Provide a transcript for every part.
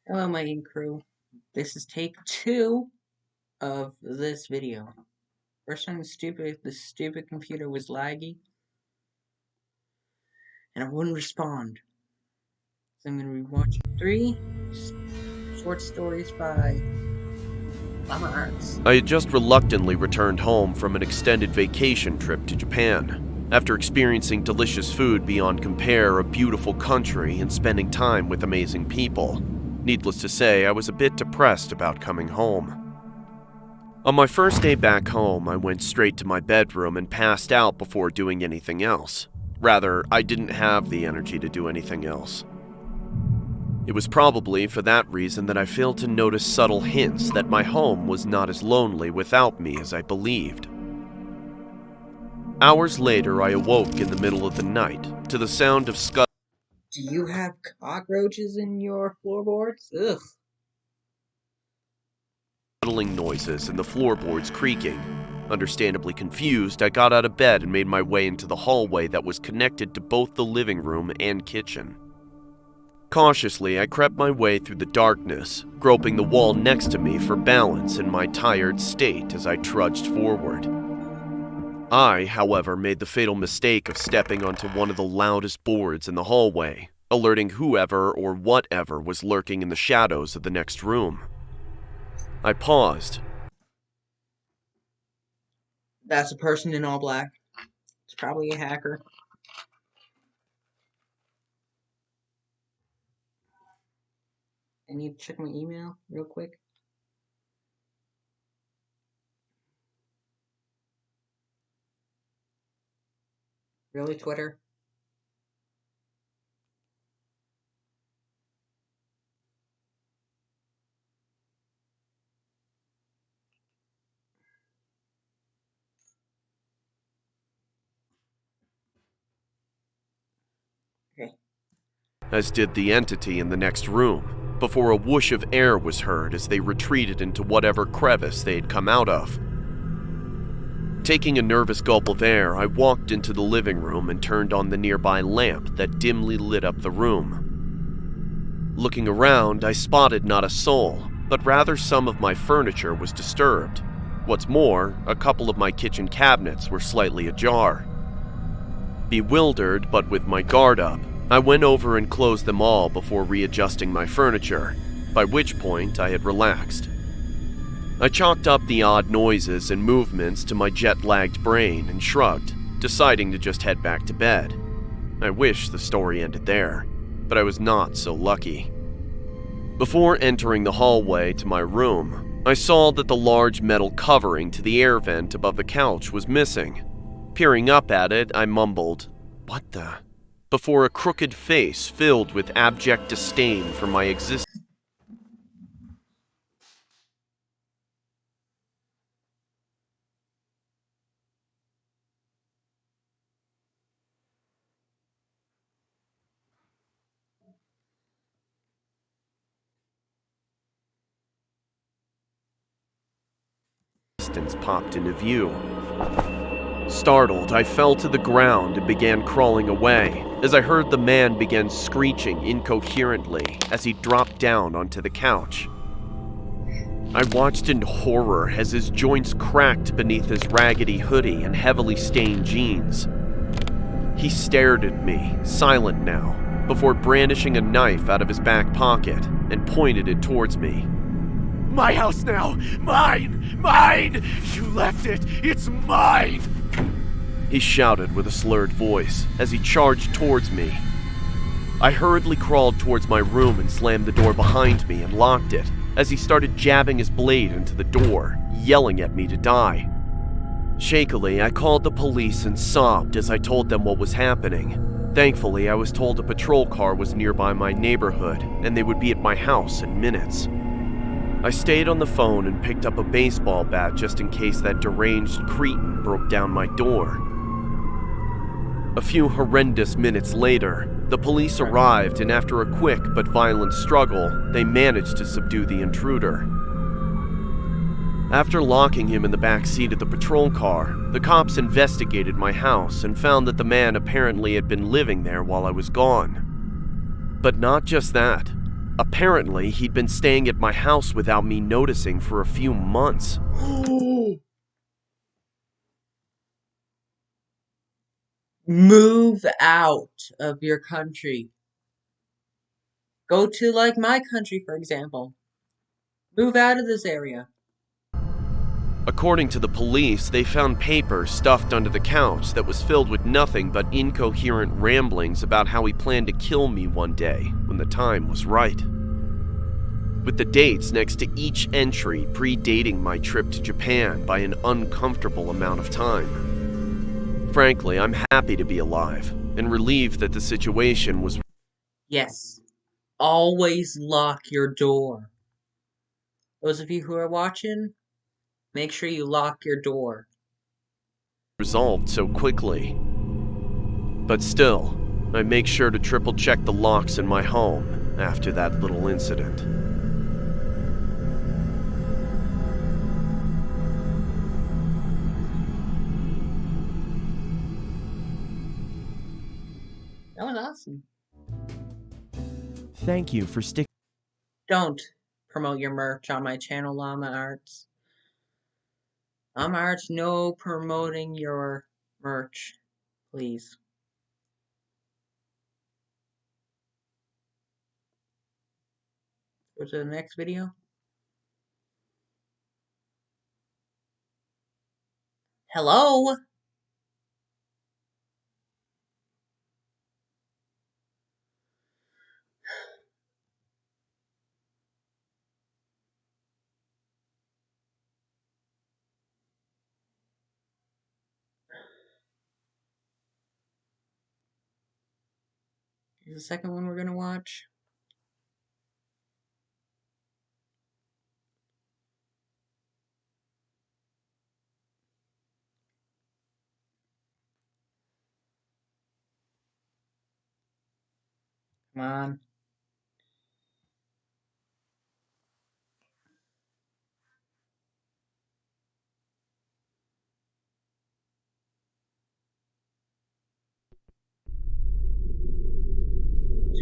Hello, my ink crew. This is take 2 of this video. First time the stupid computer was laggy, and it wouldn't respond. So I'm going to be watching 3 short stories by Mama Arts. I had just reluctantly returned home from an extended vacation trip to Japan, after experiencing delicious food beyond compare, a beautiful country, and spending time with amazing people. Needless to say, I was a bit depressed about coming home. On my first day back home, I went straight to my bedroom and passed out before doing anything else. Rather, I didn't have the energy to do anything else. It was probably for that reason that I failed to notice subtle hints that my home was not as lonely without me as I believed. Hours later, I awoke in the middle of the night to the sound of Do you have cockroaches in your floorboards? Ugh. scuttling noises and the floorboards creaking. Understandably confused, I got out of bed and made my way into the hallway that was connected to both the living room and kitchen. Cautiously, I crept my way through the darkness, groping the wall next to me for balance in my tired state as I trudged forward. I, however, made the fatal mistake of stepping onto one of the loudest boards in the hallway, alerting whoever or whatever was lurking in the shadows of the next room. I paused. That's a person in all black. It's probably a hacker. I need to check my email real quick. Really, Twitter? Okay. As did the entity in the next room, before a whoosh of air was heard as they retreated into whatever crevice they had come out of. Taking a nervous gulp of air, I walked into the living room and turned on the nearby lamp that dimly lit up the room. Looking around, I spotted not a soul, but rather some of my furniture was disturbed. What's more, a couple of my kitchen cabinets were slightly ajar. Bewildered, but with my guard up, I went over and closed them all before readjusting my furniture, by which point I had relaxed. I chalked up the odd noises and movements to my jet-lagged brain and shrugged, deciding to just head back to bed. I wish the story ended there, but I was not so lucky. Before entering the hallway to my room, I saw that the large metal covering to the air vent above the couch was missing. Peering up at it, I mumbled, "What the?" before a crooked face filled with abject disdain for my existence popped into view. Startled, I fell to the ground and began crawling away as I heard the man begin screeching incoherently as he dropped down onto the couch. I watched in horror as his joints cracked beneath his raggedy hoodie and heavily stained jeans. He stared at me, silent now, before brandishing a knife out of his back pocket and pointed it towards me. "My house now! Mine! Mine! You left it! It's mine!" He shouted with a slurred voice as he charged towards me. I hurriedly crawled towards my room and slammed the door behind me and locked it as he started jabbing his blade into the door, yelling at me to die. Shakily, I called the police and sobbed as I told them what was happening. Thankfully, I was told a patrol car was nearby my neighborhood and they would be at my house in minutes. I stayed on the phone and picked up a baseball bat just in case that deranged cretin broke down my door. A few horrendous minutes later, the police arrived, and after a quick but violent struggle, they managed to subdue the intruder. After locking him in the back seat of the patrol car, the cops investigated my house and found that the man apparently had been living there while I was gone. But not just that. Apparently, he'd been staying at my house without me noticing for a few months. Move out of your country. Go to, like, my country, for example. Move out of this area. According to the police, they found paper stuffed under the couch that was filled with nothing but incoherent ramblings about how he planned to kill me one day when the time was right. With the dates next to each entry predating my trip to Japan by an uncomfortable amount of time. Frankly, I'm happy to be alive and relieved that the situation was Yes. Always lock your door. Those of you who are watching, make sure you lock your door. resolved so quickly. But still, I make sure to triple check the locks in my home after that little incident. That was awesome. Thank you for sticking. Don't promote your merch on my channel, Llama Arts. Llama Arts, no promoting your merch, please. Go to the next video. Hello? Here's the second one we're gonna watch. Come on.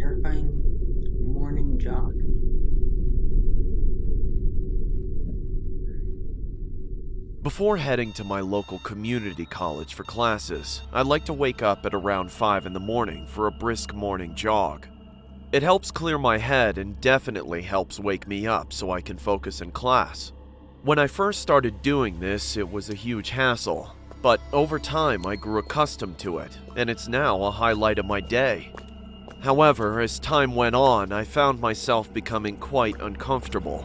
Terrifying Morning Jog. Before heading to my local community college for classes, I like to wake up at around 5 in the morning for a brisk morning jog. It helps clear my head and definitely helps wake me up so I can focus in class. When I first started doing this, it was a huge hassle, but over time I grew accustomed to it, and it's now a highlight of my day. However, as time went on, I found myself becoming quite uncomfortable.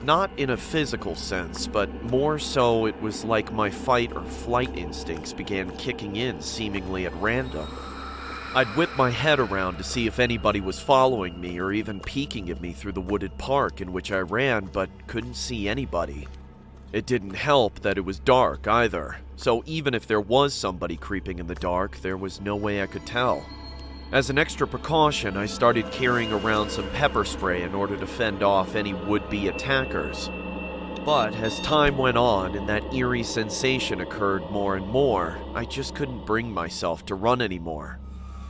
Not in a physical sense, but more so it was like my fight or flight instincts began kicking in seemingly at random. I'd whip my head around to see if anybody was following me or even peeking at me through the wooded park in which I ran, but couldn't see anybody. It didn't help that it was dark either, so even if there was somebody creeping in the dark, there was no way I could tell. As an extra precaution, I started carrying around some pepper spray in order to fend off any would-be attackers. But as time went on and that eerie sensation occurred more and more, I just couldn't bring myself to run anymore.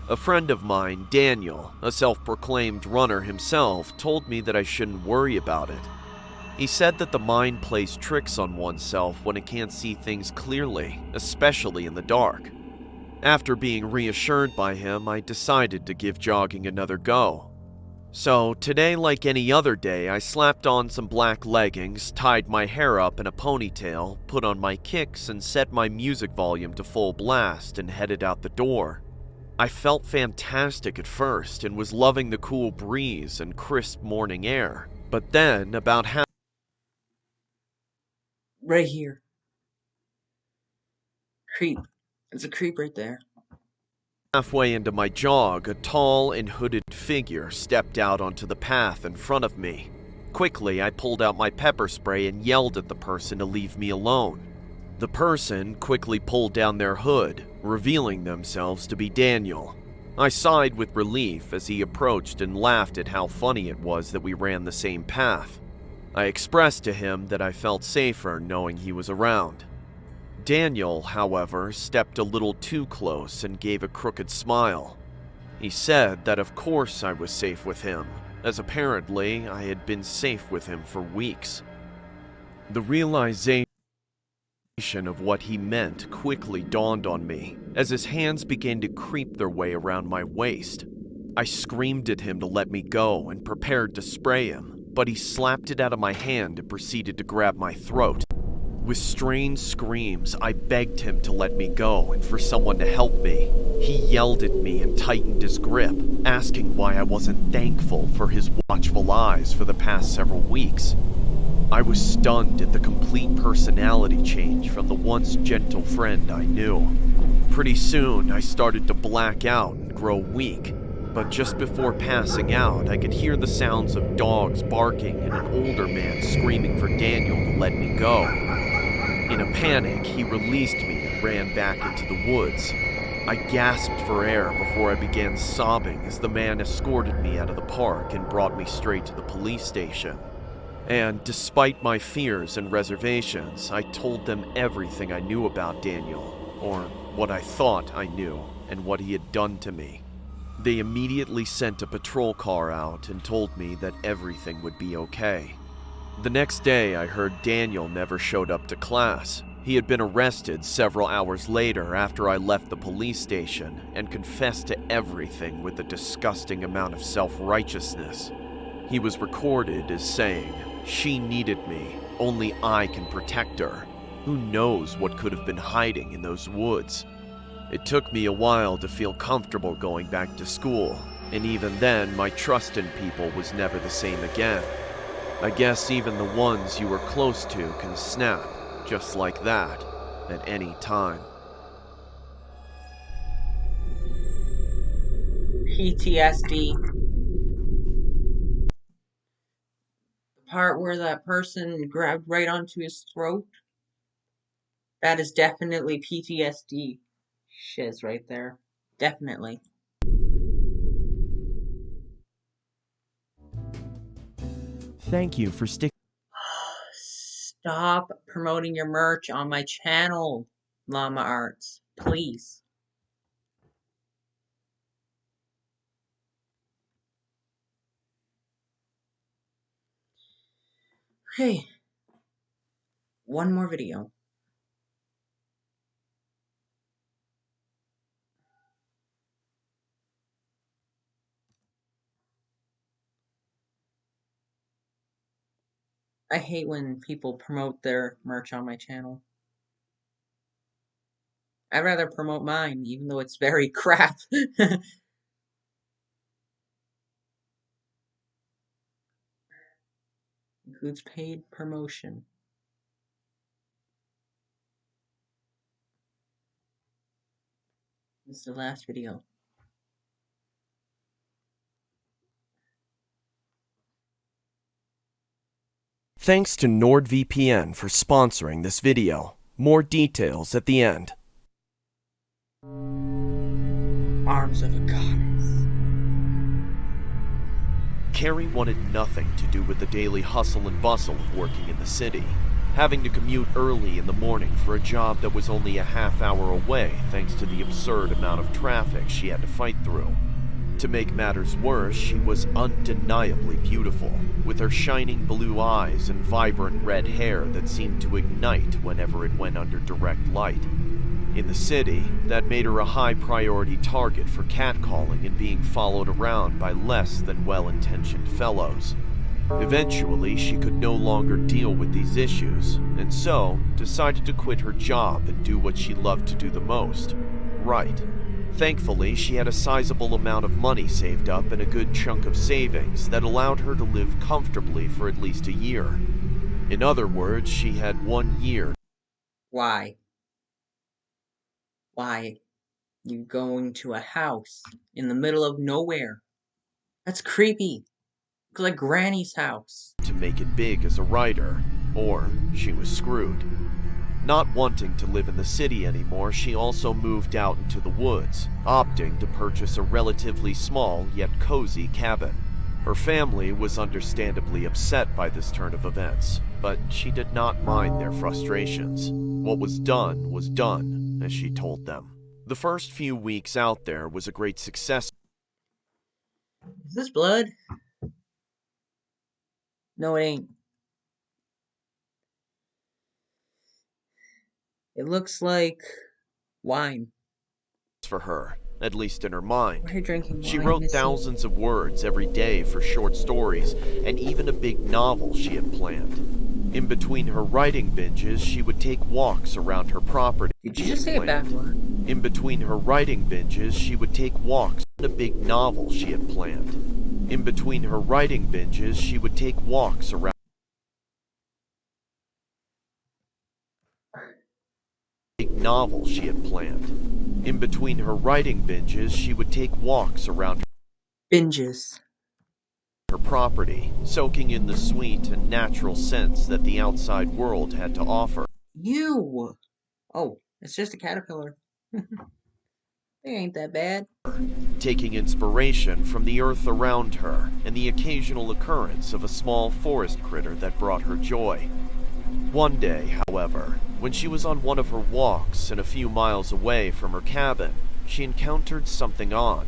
A friend of mine, Daniel, a self-proclaimed runner himself, told me that I shouldn't worry about it. He said that the mind plays tricks on oneself when it can't see things clearly, especially in the dark. After being reassured by him, I decided to give jogging another go. So today, like any other day, I slapped on some black leggings, tied my hair up in a ponytail, put on my kicks, and set my music volume to full blast and headed out the door. I felt fantastic at first and was loving the cool breeze and crisp morning air. But then, about half Right here. Creep. It's a creep right there. Halfway into my jog, a tall and hooded figure stepped out onto the path in front of me. Quickly, I pulled out my pepper spray and yelled at the person to leave me alone. The person quickly pulled down their hood, revealing themselves to be Daniel. I sighed with relief as he approached and laughed at how funny it was that we ran the same path. I expressed to him that I felt safer knowing he was around. Daniel, however, stepped a little too close and gave a crooked smile. He said that of course I was safe with him, as apparently I had been safe with him for weeks. The realization of what he meant quickly dawned on me, as his hands began to creep their way around my waist. I screamed at him to let me go and prepared to spray him, but he slapped it out of my hand and proceeded to grab my throat. With strained screams, I begged him to let me go and for someone to help me. He yelled at me and tightened his grip, asking why I wasn't thankful for his watchful eyes for the past several weeks. I was stunned at the complete personality change from the once gentle friend I knew. Pretty soon, I started to black out and grow weak, but just before passing out, I could hear the sounds of dogs barking and an older man screaming for Daniel to let me go. In a panic, he released me and ran back into the woods. I gasped for air before I began sobbing as the man escorted me out of the park and brought me straight to the police station. And despite my fears and reservations, I told them everything I knew about Daniel, or what I thought I knew, and what he had done to me. They immediately sent a patrol car out and told me that everything would be okay. The next day, I heard Daniel never showed up to class. He had been arrested several hours later after I left the police station and confessed to everything with a disgusting amount of self-righteousness. He was recorded as saying, "She needed me, only I can protect her. Who knows what could have been hiding in those woods?" It took me a while to feel comfortable going back to school, and even then my trust in people was never the same again. I guess even the ones you were close to can snap, just like that, at any time. PTSD. The part where that person grabbed right onto his throat, that is definitely PTSD shiz right there. Definitely. Thank you for sticking. Stop promoting your merch on my channel, Llama Arts. Please. Okay. One more video. I hate when people promote their merch on my channel. I'd rather promote mine, even though it's very crap. Includes paid promotion. This is the last video. Thanks to NordVPN for sponsoring this video. More details at the end. Arms of a goddess. Carrie wanted nothing to do with the daily hustle and bustle of working in the city, having to commute early in the morning for a job that was only a half hour away thanks to the absurd amount of traffic she had to fight through. To make matters worse, she was undeniably beautiful, with her shining blue eyes and vibrant red hair that seemed to ignite whenever it went under direct light. In the city, that made her a high-priority target for catcalling and being followed around by less than well-intentioned fellows. Eventually, she could no longer deal with these issues, and so decided to quit her job and do what she loved to do the most: write. Thankfully, she had a sizable amount of money saved up and a good chunk of savings that allowed her to live comfortably for at least a year. In other words, she had 1 year. Why? Why? You going to a house in the middle of nowhere. That's creepy. It's like Granny's house. To make it big as a writer, or she was screwed. Not wanting to live in the city anymore, she also moved out into the woods, opting to purchase a relatively small yet cozy cabin. Her family was understandably upset by this turn of events, but she did not mind their frustrations. What was done, as she told them. The first few weeks out there was a great success. Is this blood? No, it ain't. It looks like wine. For her, at least in her Why are mind. you drinking She wine, wrote Missy? thousands of words every day for short stories, and even a big novel she had planned. In between her writing binges, she would take walks around her property. Did you just say a bad word? In between her writing binges, she would take walks on a big novel she had planned. In between her writing binges, she would take walks around a big novel she had planned. In between her writing binges, she would take walks around Binges. her property, soaking in the sweet and natural scents that the outside world had to offer. You. Oh, it's just a caterpillar. They ain't that bad. Taking inspiration from the earth around her and the occasional occurrence of a small forest critter that brought her joy. One day, however, when she was on one of her walks and a few miles away from her cabin, she encountered something odd.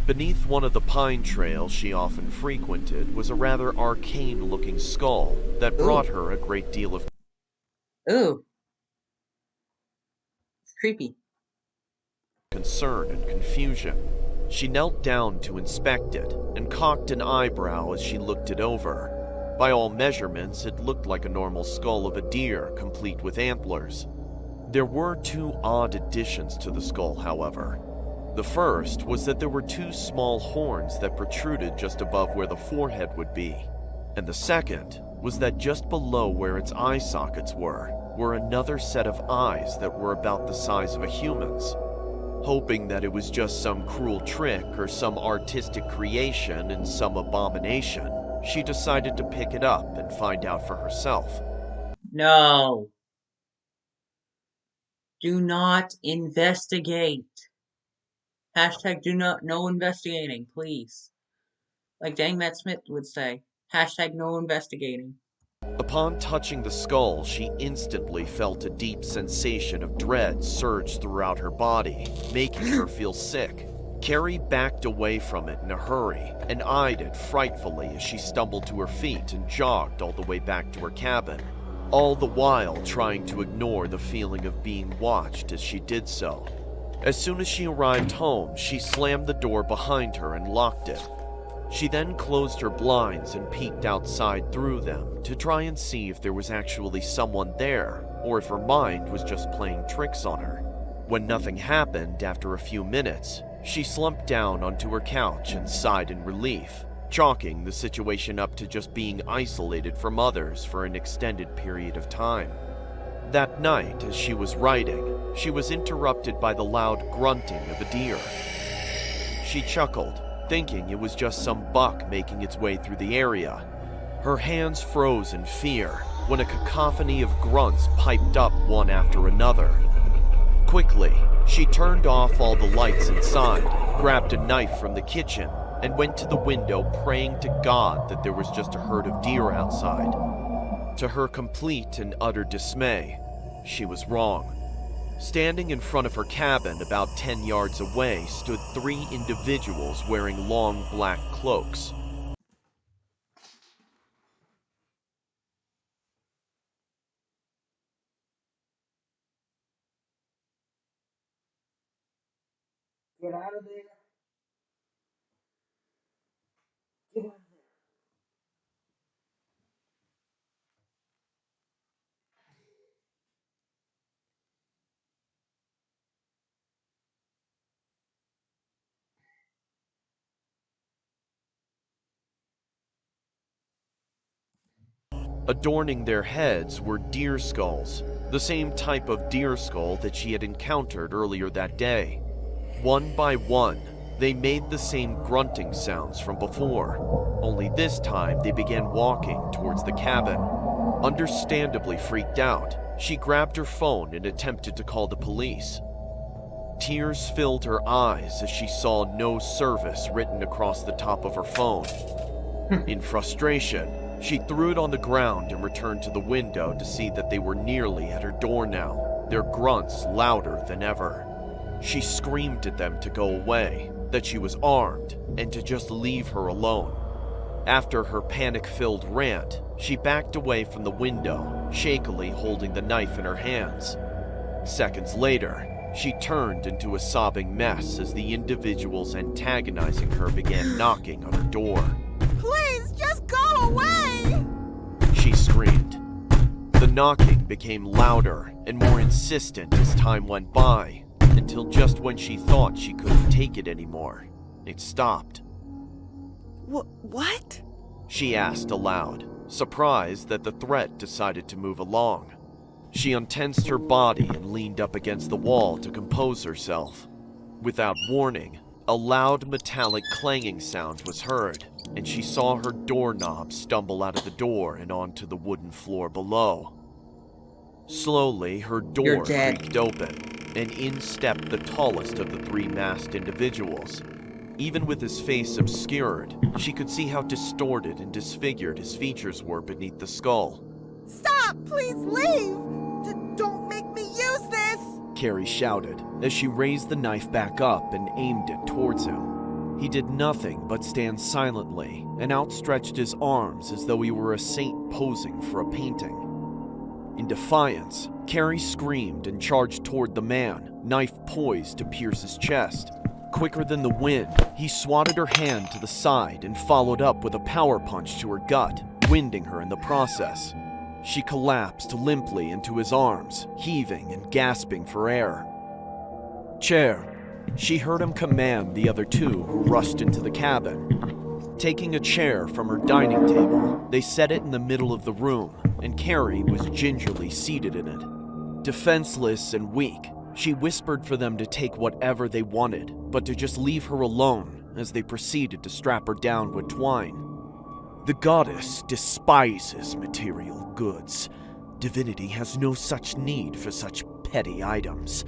Beneath one of the pine trails she often frequented was a rather arcane-looking skull that brought her a great deal of Ooh. It's creepy. concern and confusion. She knelt down to inspect it and cocked an eyebrow as she looked it over. By all measurements, it looked like a normal skull of a deer, complete with antlers. There were two odd additions to the skull, however. The first was that there were two small horns that protruded just above where the forehead would be. And the second was that just below where its eye sockets were another set of eyes that were about the size of a human's. Hoping that it was just some cruel trick or some artistic creation and some abomination, she decided to pick it up and find out for herself. No. Do not investigate. Hashtag do not, no investigating, please. Like Dang Matt Smith would say. Hashtag no investigating. Upon touching the skull, she instantly felt a deep sensation of dread surge throughout her body, making her feel sick. Carrie backed away from it in a hurry and eyed it frightfully as she stumbled to her feet and jogged all the way back to her cabin, all the while trying to ignore the feeling of being watched as she did so. As soon as she arrived home, she slammed the door behind her and locked it. She then closed her blinds and peeked outside through them to try and see if there was actually someone there, or if her mind was just playing tricks on her. When nothing happened after a few minutes, she slumped down onto her couch and sighed in relief, chalking the situation up to just being isolated from others for an extended period of time. That night, as she was writing, she was interrupted by the loud grunting of a deer. She chuckled, thinking it was just some buck making its way through the area. Her hands froze in fear when a cacophony of grunts piped up one after another. Quickly, she turned off all the lights inside, grabbed a knife from the kitchen, and went to the window praying to God that there was just a herd of deer outside. To her complete and utter dismay, she was wrong. Standing in front of her cabin about 10 yards away stood 3 individuals wearing long black cloaks. Get out of there. Get out of there. Adorning their heads were deer skulls, the same type of deer skull that she had encountered earlier that day. One by one, they made the same grunting sounds from before, only this time they began walking towards the cabin. Understandably freaked out, she grabbed her phone and attempted to call the police. Tears filled her eyes as she saw "no service" written across the top of her phone. In frustration, she threw it on the ground and returned to the window to see that they were nearly at her door now, their grunts louder than ever. She screamed at them to go away, that she was armed, and to just leave her alone. After her panic-filled rant, she backed away from the window, shakily holding the knife in her hands. Seconds later, she turned into a sobbing mess as the individuals antagonizing her began knocking on her door. Please, just go away! She screamed. The knocking became louder and more insistent as time went by, until just when she thought she couldn't take it anymore, it stopped. What? She asked aloud, surprised that the threat decided to move along. She untensed her body and leaned up against the wall to compose herself. Without warning, a loud metallic clanging sound was heard, and she saw her doorknob stumble out of the door and onto the wooden floor below. Slowly, her door creaked open, and in stepped the tallest of the three masked individuals. Even with his face obscured, she could see how distorted and disfigured his features were beneath the skull. Stop! Please leave! Don't make me use this! Carrie shouted as she raised the knife back up and aimed it towards him. He did nothing but stand silently and outstretched his arms as though he were a saint posing for a painting. In defiance, Carrie screamed and charged toward the man, knife poised to pierce his chest. Quicker than the wind, he swatted her hand to the side and followed up with a power punch to her gut, winding her in the process. She collapsed limply into his arms, heaving and gasping for air. "Chair," she heard him command the other two who rushed into the cabin. Taking a chair from her dining table, they set it in the middle of the room, and Carrie was gingerly seated in it. Defenseless and weak, she whispered for them to take whatever they wanted, but to just leave her alone as they proceeded to strap her down with twine. "The goddess despises material goods. Divinity has no such need for such petty items.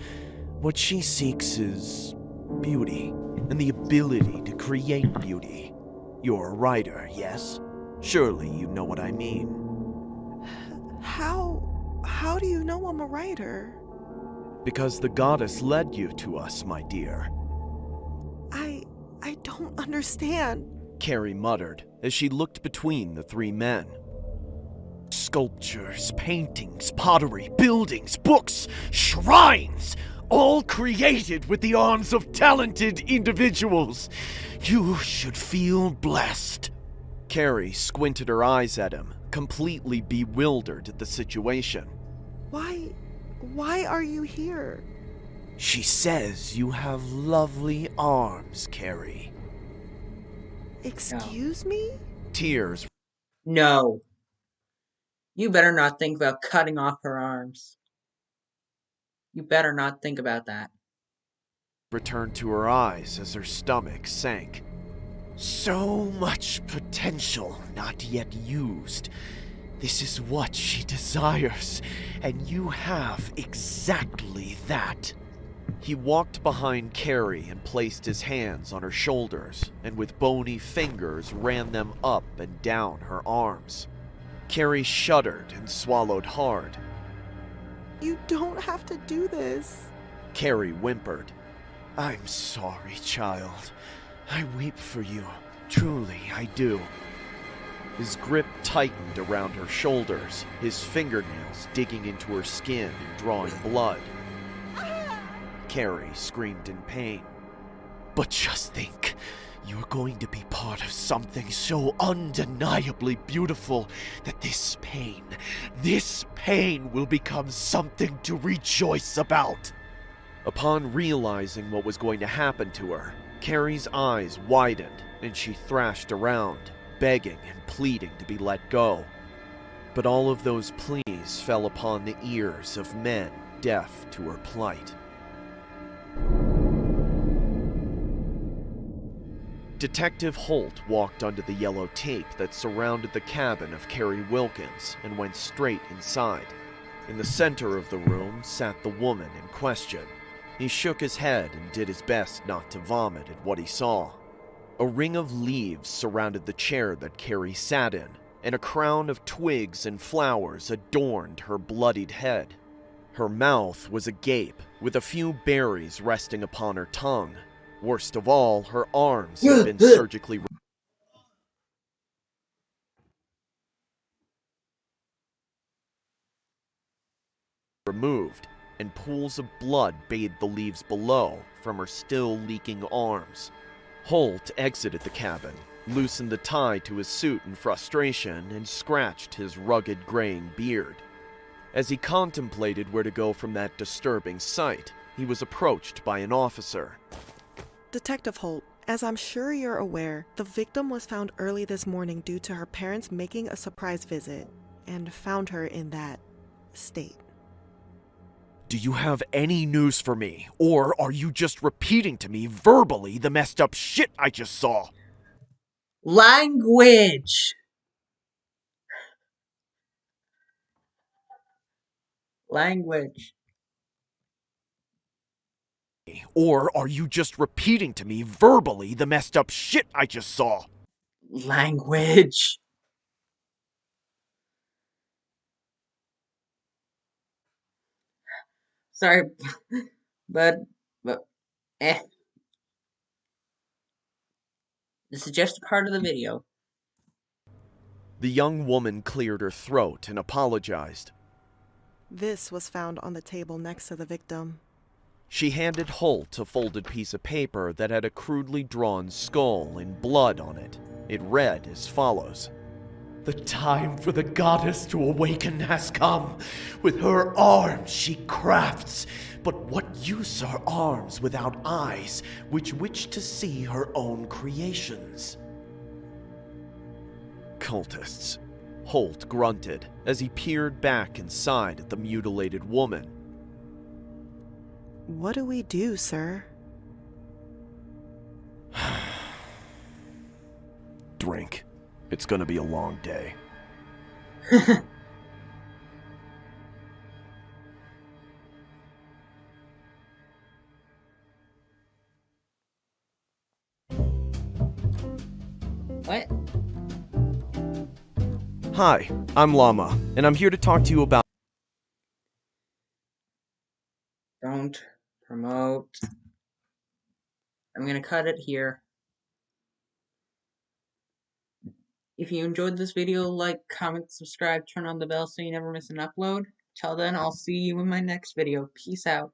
What she seeks is beauty, and the ability to create beauty. You're a writer, yes? Surely you know what I mean." How do you know I'm a writer? "Because the goddess led you to us, my dear." I don't understand. Carrie muttered as she looked between the three men. "Sculptures, paintings, pottery, buildings, books, shrines, all created with the arms of talented individuals. You should feel blessed." Carrie squinted her eyes at him, completely bewildered at the situation. Why are you here? "She says you have lovely arms, Carrie." Excuse me? Tears. No. You better not think about cutting off her arms. You better not think about that. Returned to her eyes as her stomach sank. "So much potential not yet used. This is what she desires, and you have exactly that." He walked behind Carrie and placed his hands on her shoulders, and with bony fingers ran them up and down her arms. Carrie shuddered and swallowed hard. You don't have to do this. Carrie whimpered. "I'm sorry, child. I weep for you. Truly, I do." His grip tightened around her shoulders, his fingernails digging into her skin and drawing blood. Carrie screamed in pain. "But just think, you're going to be part of something so undeniably beautiful that this pain will become something to rejoice about." Upon realizing what was going to happen to her, Carrie's eyes widened and she thrashed around, begging and pleading to be let go. But all of those pleas fell upon the ears of men deaf to her plight. Detective Holt walked under the yellow tape that surrounded the cabin of Carrie Wilkins and went straight inside. In the center of the room sat the woman in question. He shook his head and did his best not to vomit at what he saw. A ring of leaves surrounded the chair that Carrie sat in, and a crown of twigs and flowers adorned her bloodied head. Her mouth was agape, with a few berries resting upon her tongue. Worst of all, her arms had been surgically removed, and pools of blood bathed the leaves below from her still leaking arms. Holt exited the cabin, loosened the tie to his suit in frustration, and scratched his rugged graying beard. As he contemplated where to go from that disturbing sight, he was approached by an officer. Detective Holt, as I'm sure you're aware, the victim was found early this morning due to her parents making a surprise visit and found her in that state. Do you have any news for me, or are you just repeating to me verbally the messed up shit I just saw? Language. Language. Or are you just repeating to me verbally the messed up shit I just saw? Language. Sorry, but eh. This is just a part of the video. The young woman cleared her throat and apologized. This was found on the table next to the victim. She handed Holt a folded piece of paper that had a crudely drawn skull and blood on it. It read as follows. The time for the goddess to awaken has come. With her arms she crafts. But what use are arms without eyes, which wish to see her own creations? Cultists. Holt grunted as he peered back inside at the mutilated woman. What do we do, sir? Drink. It's gonna be a long day. What? Hi, I'm Llama, and I'm here to talk to you about... Don't promote. I'm gonna cut it here. If you enjoyed this video, like, comment, subscribe, turn on the bell so you never miss an upload. Till then, I'll see you in my next video. Peace out.